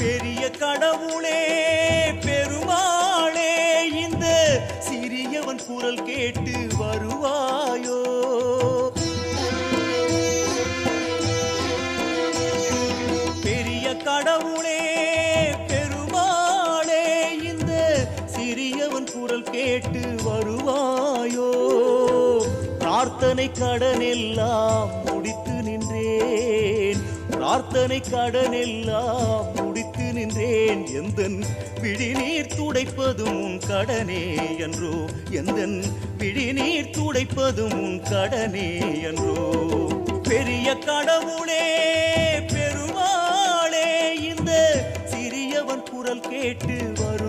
பெரிய கடவுளே பெருமாளே இந்த சிறியவன் குரல் கேட்டு வருவாயோ? பெரிய கடவுளே பெருமாளே இந்த சிறியவன் குரல் கேட்டு வருவாயோ? பிரார்த்தனை கடனெல்லாம் முடித்து நின்றேன், பிரார்த்தனை கடனெல்லாம் முடித்து நின்றேன். எந்தன் விழிநீர் துடைப்பதும் உன் கடனே என்றோ, எந்தன் விழிநீர் துடைப்பதும் உன் கடனே என்றோ. பெரிய கடவுளே பெருமாளே இந்த சிறியவன் குரல் கேட்டு வரும்